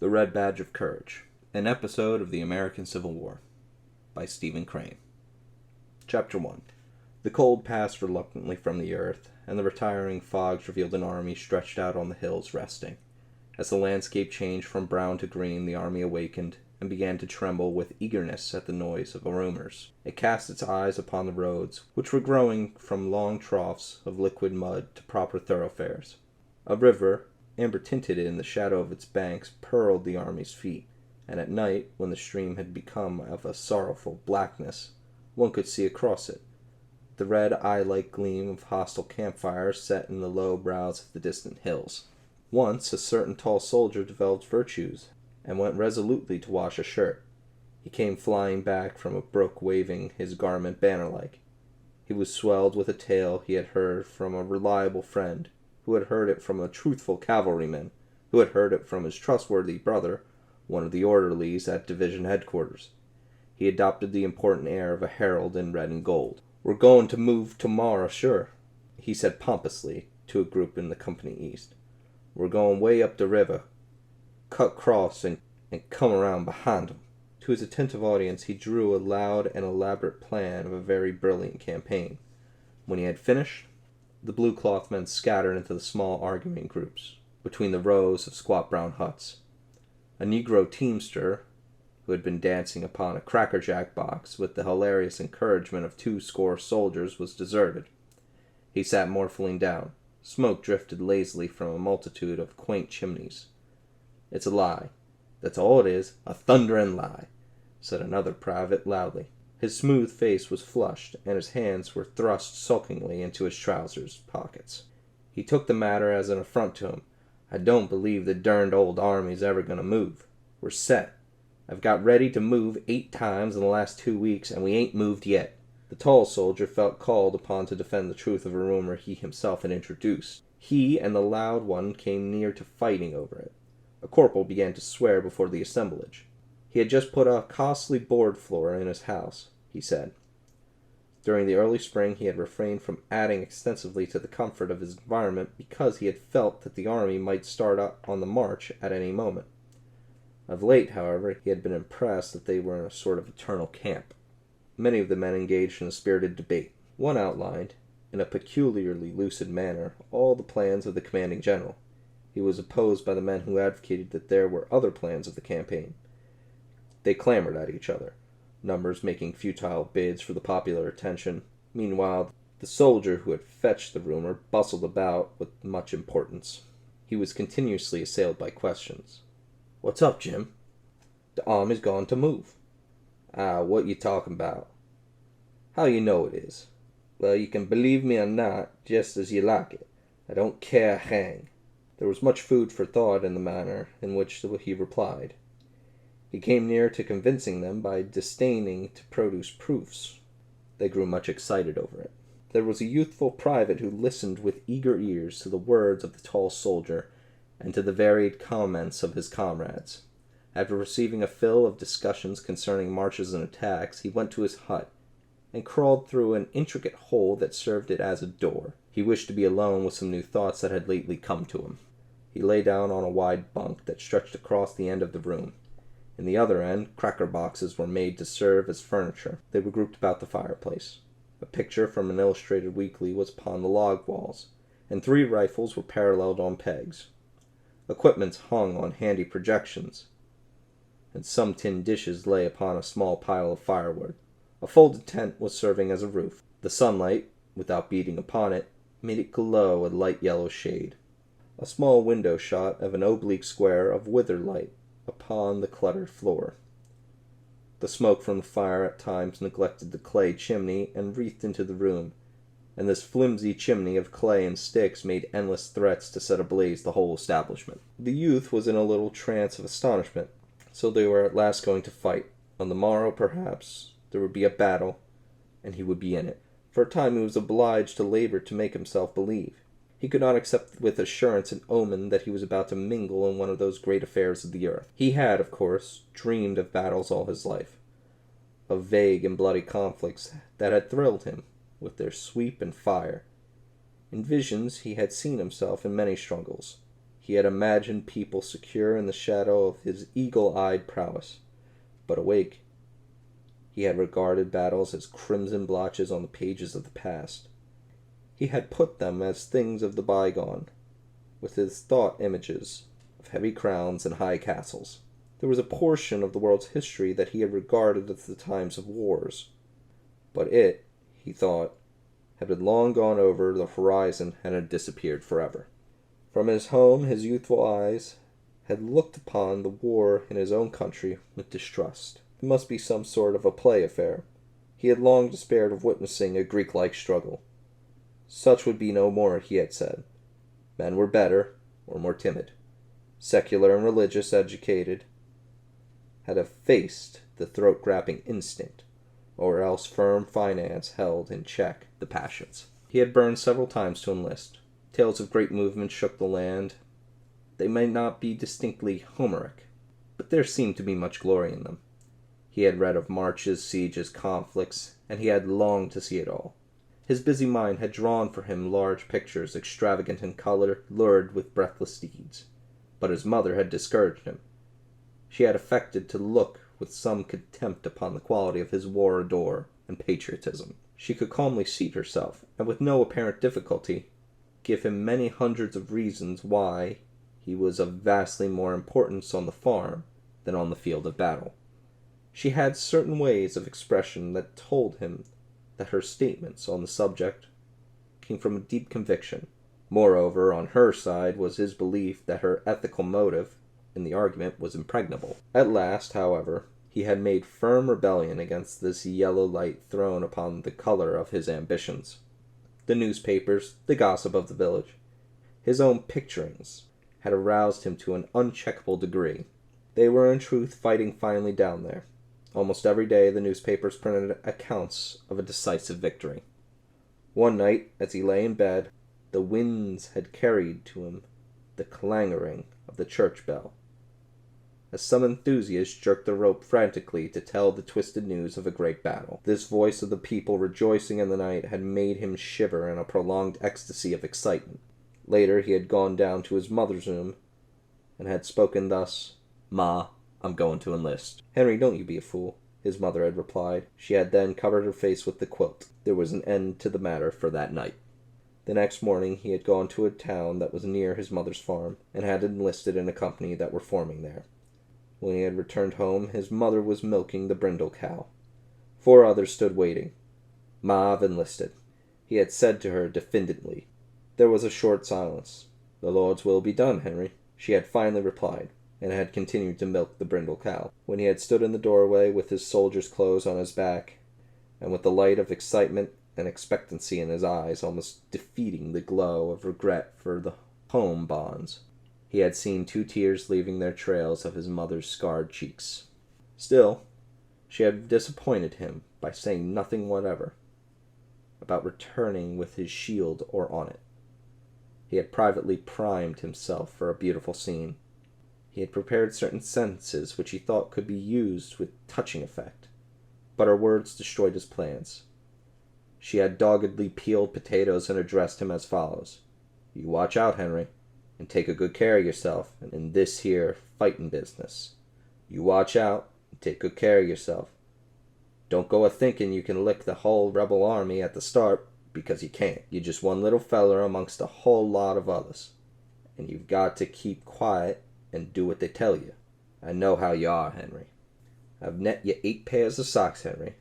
The Red Badge of Courage, an episode of the American Civil War, by Stephen Crane. Chapter 1. The cold passed reluctantly from the earth, and the retiring fogs revealed an army stretched out on the hills resting. As the landscape changed from brown to green, the army awakened, and began to tremble with eagerness at the noise of rumors. It cast its eyes upon the roads, which were growing from long troughs of liquid mud to proper thoroughfares. A river, amber-tinted in the shadow of its banks, purled the army's feet, and at night, when the stream had become of a sorrowful blackness, one could see across it the red eye-like gleam of hostile campfires set in the low brows of the distant hills. Once a certain tall soldier developed virtues, and went resolutely to wash a shirt. He came flying back from a brook waving his garment banner-like. He was swelled with a tale he had heard from a reliable friend, who had heard it from a truthful cavalryman, who had heard it from his trustworthy brother, one of the orderlies at division headquarters. He adopted the important air of a herald in red and gold. "We're going to move tomorrow, sure," he said pompously to a group in the company east. "We're going way up the river, cut cross, and come around behind 'em." To his attentive audience he drew a loud and elaborate plan of a very brilliant campaign. When he had finished, the blue cloth men scattered into the small arguing groups between the rows of squat brown huts. A Negro teamster, who had been dancing upon a crackerjack box with the hilarious encouragement of 20 soldiers, was deserted. He sat mournfully down. Smoke drifted lazily from a multitude of quaint chimneys. "It's a lie. That's all it is, a thunderin' lie," said another private loudly. His smooth face was flushed, and his hands were thrust sulkingly into his trousers pockets. He took the matter as an affront to him. "I don't believe the derned old army's ever going to move. We're set. I've got ready to move 8 times in the last 2 weeks, and we ain't moved yet." The tall soldier felt called upon to defend the truth of a rumor he himself had introduced. He and the loud one came near to fighting over it. A corporal began to swear before the assemblage. He had just put a costly board floor in his house, he said. During the early spring he had refrained from adding extensively to the comfort of his environment because he had felt that the army might start up on the march at any moment. Of late, however, he had been impressed that they were in a sort of eternal camp. Many of the men engaged in a spirited debate. One outlined, in a peculiarly lucid manner, all the plans of the commanding general. He was opposed by the men who advocated that there were other plans of the campaign. They clamored at each other, numbers making futile bids for the popular attention. Meanwhile, the soldier who had fetched the rumor bustled about with much importance. He was continuously assailed by questions. "What's up, Jim?" "The army's gone to move." "Ah, what you talking about?" "How you know it is?" "Well, you can believe me or not, just as you like it. I don't care a hang." There was much food for thought in the manner in which he replied. He came near to convincing them by disdaining to produce proofs. They grew much excited over it. There was a youthful private who listened with eager ears to the words of the tall soldier and to the varied comments of his comrades. After receiving a fill of discussions concerning marches and attacks, he went to his hut and crawled through an intricate hole that served it as a door. He wished to be alone with some new thoughts that had lately come to him. He lay down on a wide bunk that stretched across the end of the room. In the other end, cracker boxes were made to serve as furniture. They were grouped about the fireplace. A picture from an illustrated weekly was upon the log walls, and 3 rifles were paralleled on pegs. Equipments hung on handy projections, and some tin dishes lay upon a small pile of firewood. A folded tent was serving as a roof. The sunlight, without beating upon it, made it glow a light yellow shade. A small window shot of an oblique square of wither light upon the cluttered floor. The smoke from the fire at times neglected the clay chimney and wreathed into the room, and this flimsy chimney of clay and sticks made endless threats to set ablaze the whole establishment. The youth was in a little trance of astonishment. So they were at last going to fight. On the morrow, perhaps, there would be a battle, and he would be in it. For a time he was obliged to labor to make himself believe. He could not accept with assurance an omen that he was about to mingle in one of those great affairs of the earth. He had, of course, dreamed of battles all his life, of vague and bloody conflicts that had thrilled him with their sweep and fire. In visions he had seen himself in many struggles. He had imagined people secure in the shadow of his eagle-eyed prowess. But awake, he had regarded battles as crimson blotches on the pages of the past. He had put them as things of the bygone, with his thought images of heavy crowns and high castles. There was a portion of the world's history that he had regarded as the times of wars. But it, he thought, had long gone over the horizon and had disappeared forever. From his home, his youthful eyes had looked upon the war in his own country with distrust. It must be some sort of a play affair. He had long despaired of witnessing a Greek-like struggle. Such would be no more, he had said. Men were better, or more timid. Secular and religious educated had effaced the throat-grabbing instinct, or else firm finance held in check the passions. He had burned several times to enlist. Tales of great movements shook the land. They may not be distinctly Homeric, but there seemed to be much glory in them. He had read of marches, sieges, conflicts, and he had longed to see it all. His busy mind had drawn for him large pictures, extravagant in color, lurid with breathless deeds. But his mother had discouraged him. She had affected to look with some contempt upon the quality of his war ardor and patriotism. She could calmly seat herself, and with no apparent difficulty, give him many hundreds of reasons why he was of vastly more importance on the farm than on the field of battle. She had certain ways of expression that told him that her statements on the subject came from a deep conviction. Moreover, on her side was his belief that her ethical motive in the argument was impregnable. At last, however, he had made firm rebellion against this yellow light thrown upon the color of his ambitions. The newspapers, the gossip of the village, his own picturings had aroused him to an uncheckable degree. They were in truth fighting finely down there. Almost every day the newspapers printed accounts of a decisive victory. One night, as he lay in bed, the winds had carried to him the clangoring of the church bell, as some enthusiast jerked the rope frantically to tell the twisted news of a great battle. This voice of the people rejoicing in the night had made him shiver in a prolonged ecstasy of excitement. Later he had gone down to his mother's room and had spoken thus: "Ma, I'm going to enlist." "Henry, don't you be a fool," his mother had replied. She had then covered her face with the quilt. There was an end to the matter for that night. The next morning he had gone to a town that was near his mother's farm, and had enlisted in a company that were forming there. When he had returned home, his mother was milking the brindle cow. 4 others stood waiting. "Ma, I've enlisted," he had said to her diffidently. There was a short silence. "The Lord's will be done, Henry," she had finally replied, and had continued to milk the brindle cow. When he had stood in the doorway with his soldier's clothes on his back, and with the light of excitement and expectancy in his eyes almost defeating the glow of regret for the home bonds, he had seen 2 tears leaving their trails of his mother's scarred cheeks. Still, she had disappointed him by saying nothing whatever about returning with his shield or on it. He had privately primed himself for a beautiful scene. He had prepared certain sentences which he thought could be used with touching effect, but her words destroyed his plans. She had doggedly peeled potatoes and addressed him as follows: "You watch out, Henry, and take a good care of yourself in this here fightin' business. You watch out and take good care of yourself. Don't go a-thinking you can lick the whole rebel army at the start, because you can't. You're just one little feller amongst a whole lot of others, and you've got to keep quiet and do what they tell you. I know how you are, Henry. I've net you 8 pairs of socks, Henry,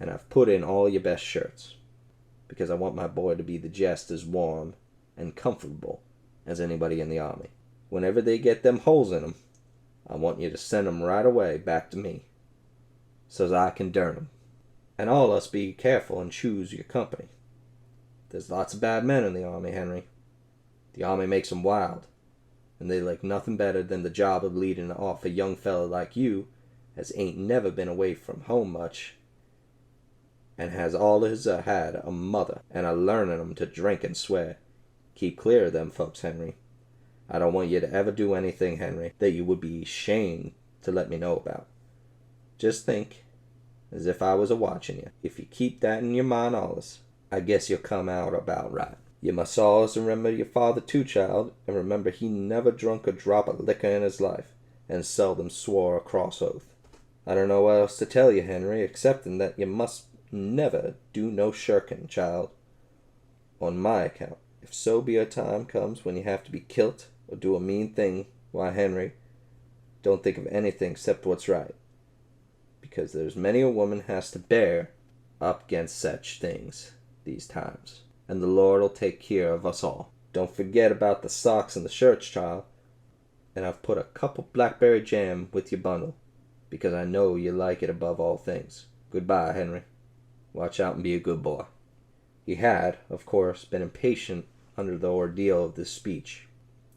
and I've put in all your best shirts, because I want my boy to be just as warm and comfortable as anybody in the army. Whenever they get them holes in 'em, I want you to send 'em right away back to me, so's I can dern 'em. And all us be careful and choose your company. There's lots of bad men in the army, Henry. The army makes 'em wild, and they like nothing better than the job of leading off a young feller like you as ain't never been away from home much, and has allers had a mother and a learning 'em to drink and swear. Keep clear of them folks, Henry. I don't want you to ever do anything, Henry, that you would be ashamed to let me know about. Just think, as if I was a-watching you. If you keep that in your mind allus, I guess you'll come out about right. You must always remember your father too, child, and remember he never drunk a drop of liquor in his life, and seldom swore a cross oath. I don't know what else to tell you, Henry, excepting that you must never do no shirking, child, on my account. If so be a time comes when you have to be kilt or do a mean thing, why, Henry, don't think of anything except what's right, because there's many a woman has to bear up against such things these times, and the Lord'll take care of us all. Don't forget about the socks and the shirts, child, and I've put a cup of blackberry jam with your bundle, because I know you like it above all things. Goodbye, Henry. Watch out and be a good boy. He had, of course, been impatient under the ordeal of this speech.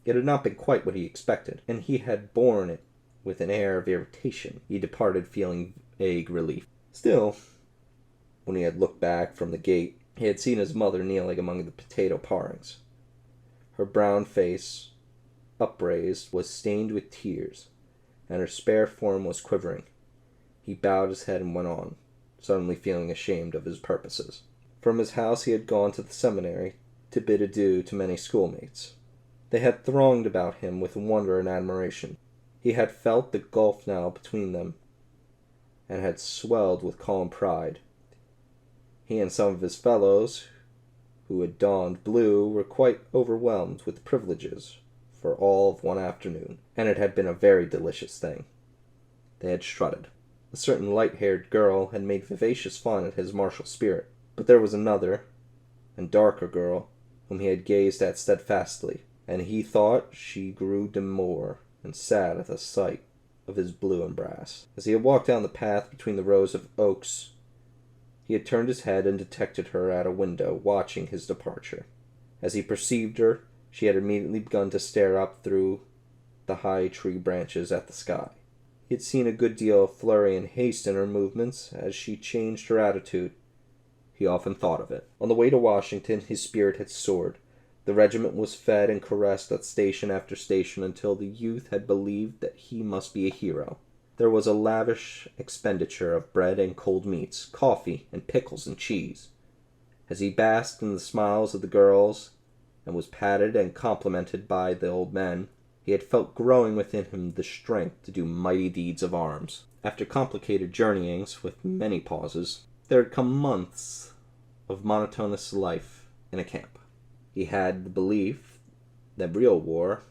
It had not been quite what he expected, and he had borne it with an air of irritation. He departed feeling vague relief. Still, when he had looked back from the gate, he had seen his mother kneeling among the potato parings. Her brown face, upraised, was stained with tears, and her spare form was quivering. He bowed his head and went on, suddenly feeling ashamed of his purposes. From his house he had gone to the seminary to bid adieu to many schoolmates. They had thronged about him with wonder and admiration. He had felt the gulf now between them, and had swelled with calm pride. He and some of his fellows, who had donned blue, were quite overwhelmed with privileges for all of one afternoon, and it had been a very delicious thing. They had strutted. A certain light-haired girl had made vivacious fun at his martial spirit, but there was another, and darker girl, whom he had gazed at steadfastly, and he thought she grew demure and sad at the sight of his blue and brass. As he had walked down the path between the rows of oaks, he had turned his head and detected her at a window, watching his departure. As he perceived her, she had immediately begun to stare up through the high tree branches at the sky. He had seen a good deal of flurry and haste in her movements as she changed her attitude. He often thought of it. On the way to Washington, his spirit had soared. The regiment was fed and caressed at station after station until the youth had believed that he must be a hero. There was a lavish expenditure of bread and cold meats, coffee, and pickles and cheese. As he basked in the smiles of the girls and was patted and complimented by the old men, he had felt growing within him the strength to do mighty deeds of arms. After complicated journeyings, with many pauses, there had come months of monotonous life in a camp. He had the belief that real war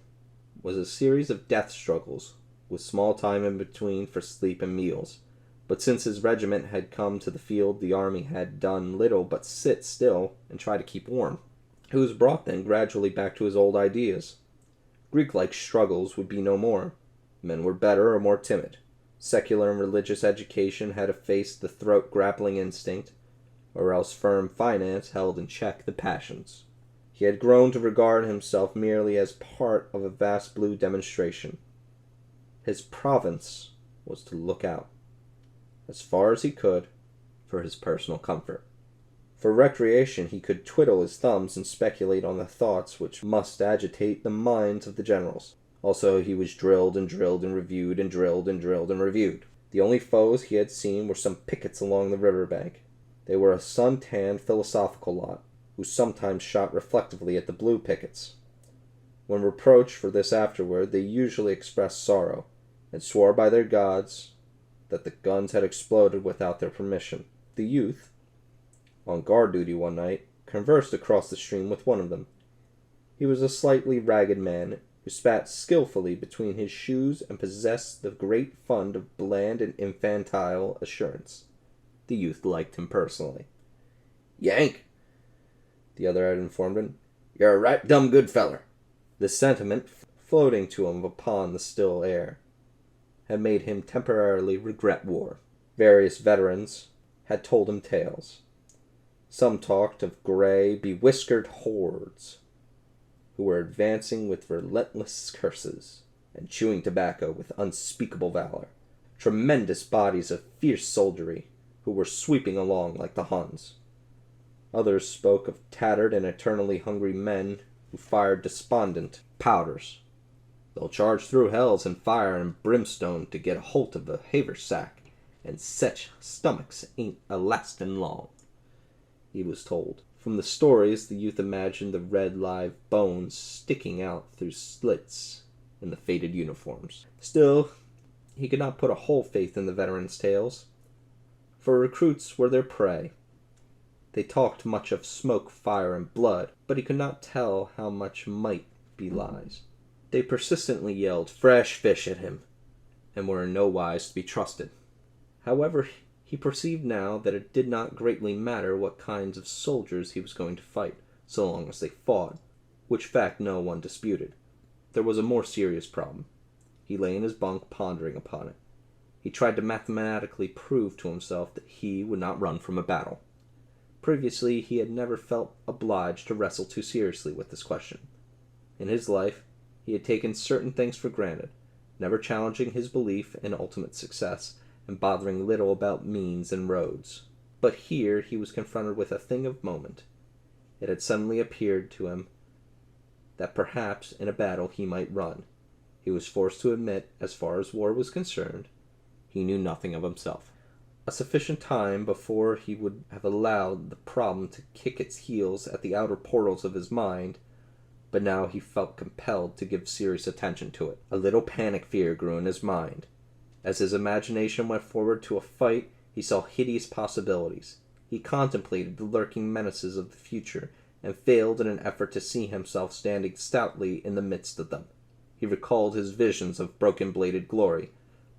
was a series of death struggles, with small time in between for sleep and meals. But since his regiment had come to the field, the army had done little but sit still and try to keep warm. He was brought then gradually back to his old ideas. Greek-like struggles would be no more. Men were better or more timid. Secular and religious education had effaced the throat-grappling instinct, or else firm finance held in check the passions. He had grown to regard himself merely as part of a vast blue demonstration. His province was to look out, as far as he could, for his personal comfort. For recreation he could twiddle his thumbs and speculate on the thoughts which must agitate the minds of the generals. Also he was drilled and drilled and reviewed and drilled and drilled and reviewed. The only foes he had seen were some pickets along the river bank. They were a sun-tanned philosophical lot, who sometimes shot reflectively at the blue pickets. When reproached for this afterward, they usually expressed sorrow, and swore by their gods that the guns had exploded without their permission. The youth, on guard duty one night, conversed across the stream with one of them. He was a slightly ragged man, who spat skillfully between his shoes and possessed the great fund of bland and infantile assurance. The youth liked him personally. "Yank," the other had informed him, "you're a right dumb good feller." The sentiment, floating to him upon the still air, had made him temporarily regret war. Various veterans had told him tales. Some talked of grey, bewhiskered hordes, who were advancing with relentless curses, and chewing tobacco with unspeakable valor. Tremendous bodies of fierce soldiery, who were sweeping along like the Huns. Others spoke of tattered and eternally hungry men who fired despondent powders. "They'll charge through hells and fire and brimstone to get a holt of a haversack, and sech stomachs ain't a lastin' long," he was told. From the stories, the youth imagined the red live bones sticking out through slits in the faded uniforms. Still, he could not put a whole faith in the veterans' tales, for recruits were their prey. They talked much of smoke, fire, and blood, but he could not tell how much might be lies. They persistently yelled fresh fish at him, and were in no wise to be trusted. However, he perceived now that it did not greatly matter what kinds of soldiers he was going to fight, so long as they fought, which fact no one disputed. There was a more serious problem. He lay in his bunk pondering upon it. He tried to mathematically prove to himself that he would not run from a battle. Previously, he had never felt obliged to wrestle too seriously with this question. In his life, he had taken certain things for granted, never challenging his belief in ultimate success, and bothering little about means and roads. But here he was confronted with a thing of moment. It had suddenly appeared to him that perhaps in a battle he might run. He was forced to admit, as far as war was concerned, he knew nothing of himself. A sufficient time before he would have allowed the problem to kick its heels at the outer portals of his mind, but now he felt compelled to give serious attention to it. A little panic fear grew in his mind. As his imagination went forward to a fight, he saw hideous possibilities. He contemplated the lurking menaces of the future, and failed in an effort to see himself standing stoutly in the midst of them. He recalled his visions of broken-bladed glory,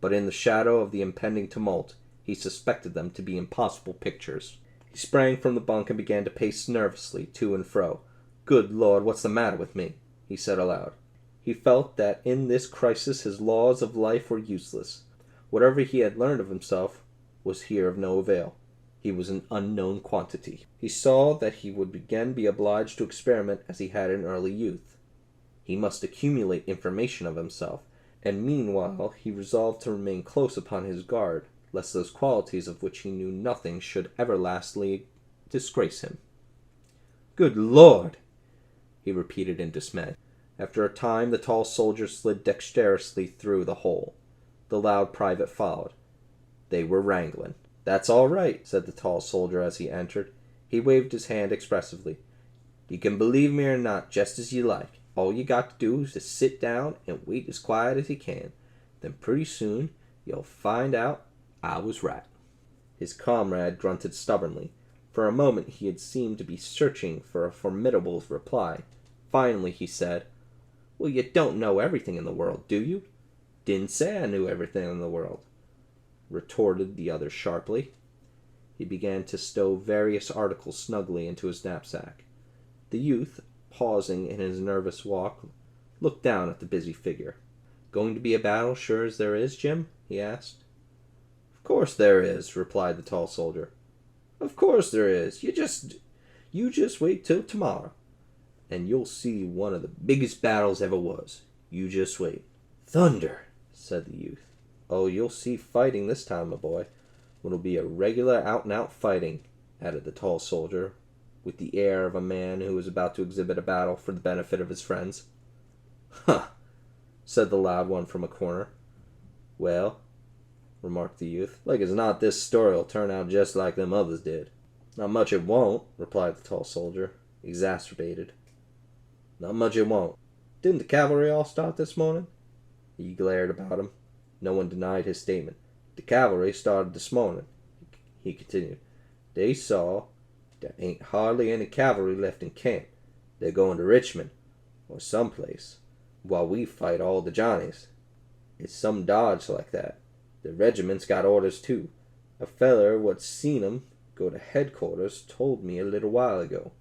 but in the shadow of the impending tumult, he suspected them to be impossible pictures. He sprang from the bunk and began to pace nervously to and fro. "Good Lord, what's the matter with me?" he said aloud. He felt that in this crisis his laws of life were useless. Whatever he had learned of himself was here of no avail. He was an unknown quantity. He saw that he would again be obliged to experiment as he had in early youth. He must accumulate information of himself, and meanwhile he resolved to remain close upon his guard, lest those qualities of which he knew nothing should everlastingly disgrace him. "Good Lord!" he repeated in dismay. After a time the tall soldier slid dexterously through the hole. The loud private followed. They were wrangling. "That's all right," said the tall soldier as he entered. He waved his hand expressively. "You can believe me or not, just as you like. All you got to do is to sit down and wait as quiet as you can. Then pretty soon you'll find out I was right." His comrade grunted stubbornly. For a moment he had seemed to be searching for a formidable reply. Finally he said, "Well, you don't know everything in the world, do you?" "Didn't say I knew everything in the world," retorted the other sharply. He began to stow various articles snugly into his knapsack. The youth, pausing in his nervous walk, looked down at the busy figure. "Going to be a battle, sure as there is, Jim?" he asked. "Of course there is," replied the tall soldier. "Of course there is. You just wait till tomorrow, and you'll see one of the biggest battles ever was. You just wait." "Thunder!" said the youth. "Oh, you'll see fighting this time, my boy. It'll be a regular out-and-out fighting," added the tall soldier, with the air of a man who was about to exhibit a battle for the benefit of his friends. "Huh!" said the loud one from a corner. "Well," remarked the youth, "like as not this story'll turn out just like them others did." "Not much it won't," replied the tall soldier, exacerbated. "Not much it won't. Didn't the cavalry all start this morning?" He glared about him. No one denied his statement. "The cavalry started this morning," he continued. "They saw there ain't hardly any cavalry left in camp. They're going to Richmond, or someplace, while we fight all the Johnnies. It's some dodge like that. The regiment's got orders too. A feller what seen 'em go to headquarters told me a little while ago.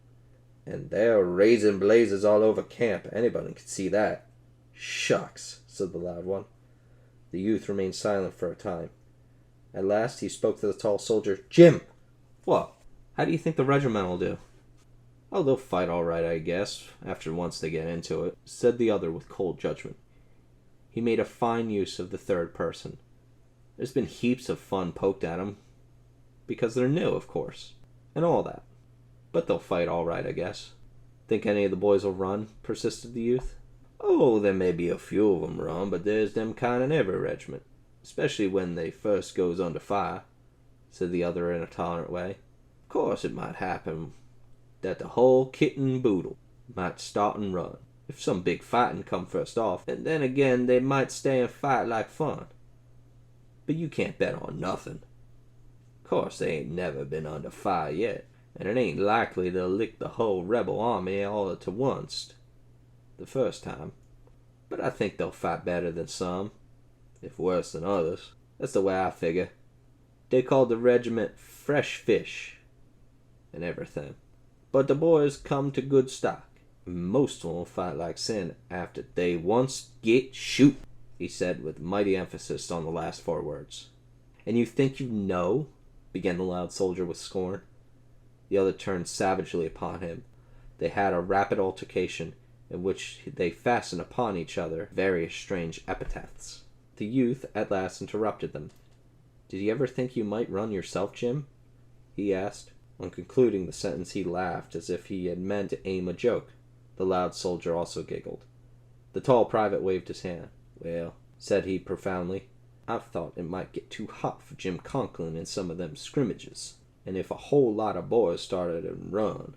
And they're raising blazes all over camp. Anybody can see that." "Shucks," said the loud one. The youth remained silent for a time. At last he spoke to the tall soldier. "Jim!" "What? How do you think the regiment will do?" "Oh, they'll fight all right, I guess, after once they get into it," said the other with cold judgment. He made a fine use of the third person. "There's been heaps of fun poked at 'em, because they're new, of course, and all that. But they'll fight all right, I guess." "Think any of the boys will run?" persisted the youth. "Oh, there may be a few of 'em run, but there's them kind in every regiment, especially when they first goes under fire," said the other in a tolerant way. "Of course it might happen that the whole kit and boodle might start and run, if some big fighting come first off, and then again they might stay and fight like fun. But you can't bet on nothing. Course, they ain't never been under fire yet, and it ain't likely they'll lick the whole rebel army all at once the first time. But I think they'll fight better than some, if worse than others. That's the way I figure. They called the regiment Fresh Fish and everything. But the boys come to good stock. Most will fight like sin after they once get shoot, he said with mighty emphasis on the last 4 words. And you think you know? Began the loud soldier with scorn. The other turned savagely upon him. They had a rapid altercation in which they fastened upon each other various strange epithets. The youth at last interrupted them. Did you ever think you might run yourself, Jim? He asked. On concluding the sentence he laughed as if he had meant to aim a joke. The loud soldier also giggled. The tall private waved his hand. Well, said he profoundly, I've thought it might get too hot for Jim Conklin in some of them scrimmages, and if a whole lot of boys started and run,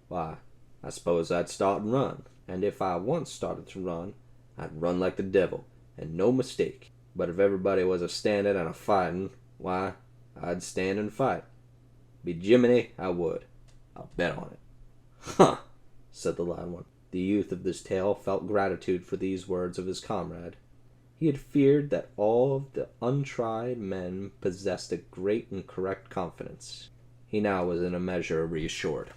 why, I suppose I'd start and run, and if I once started to run, I'd run like the devil, and no mistake. But if everybody was a-standing and a-fighting, why, I'd stand and fight. Be Jiminy, I would. I'll bet on it. Huh, said the loud one. The youth of this tale felt gratitude for these words of his comrade. He had feared that all of the untried men possessed a great and correct confidence. He now was in a measure reassured.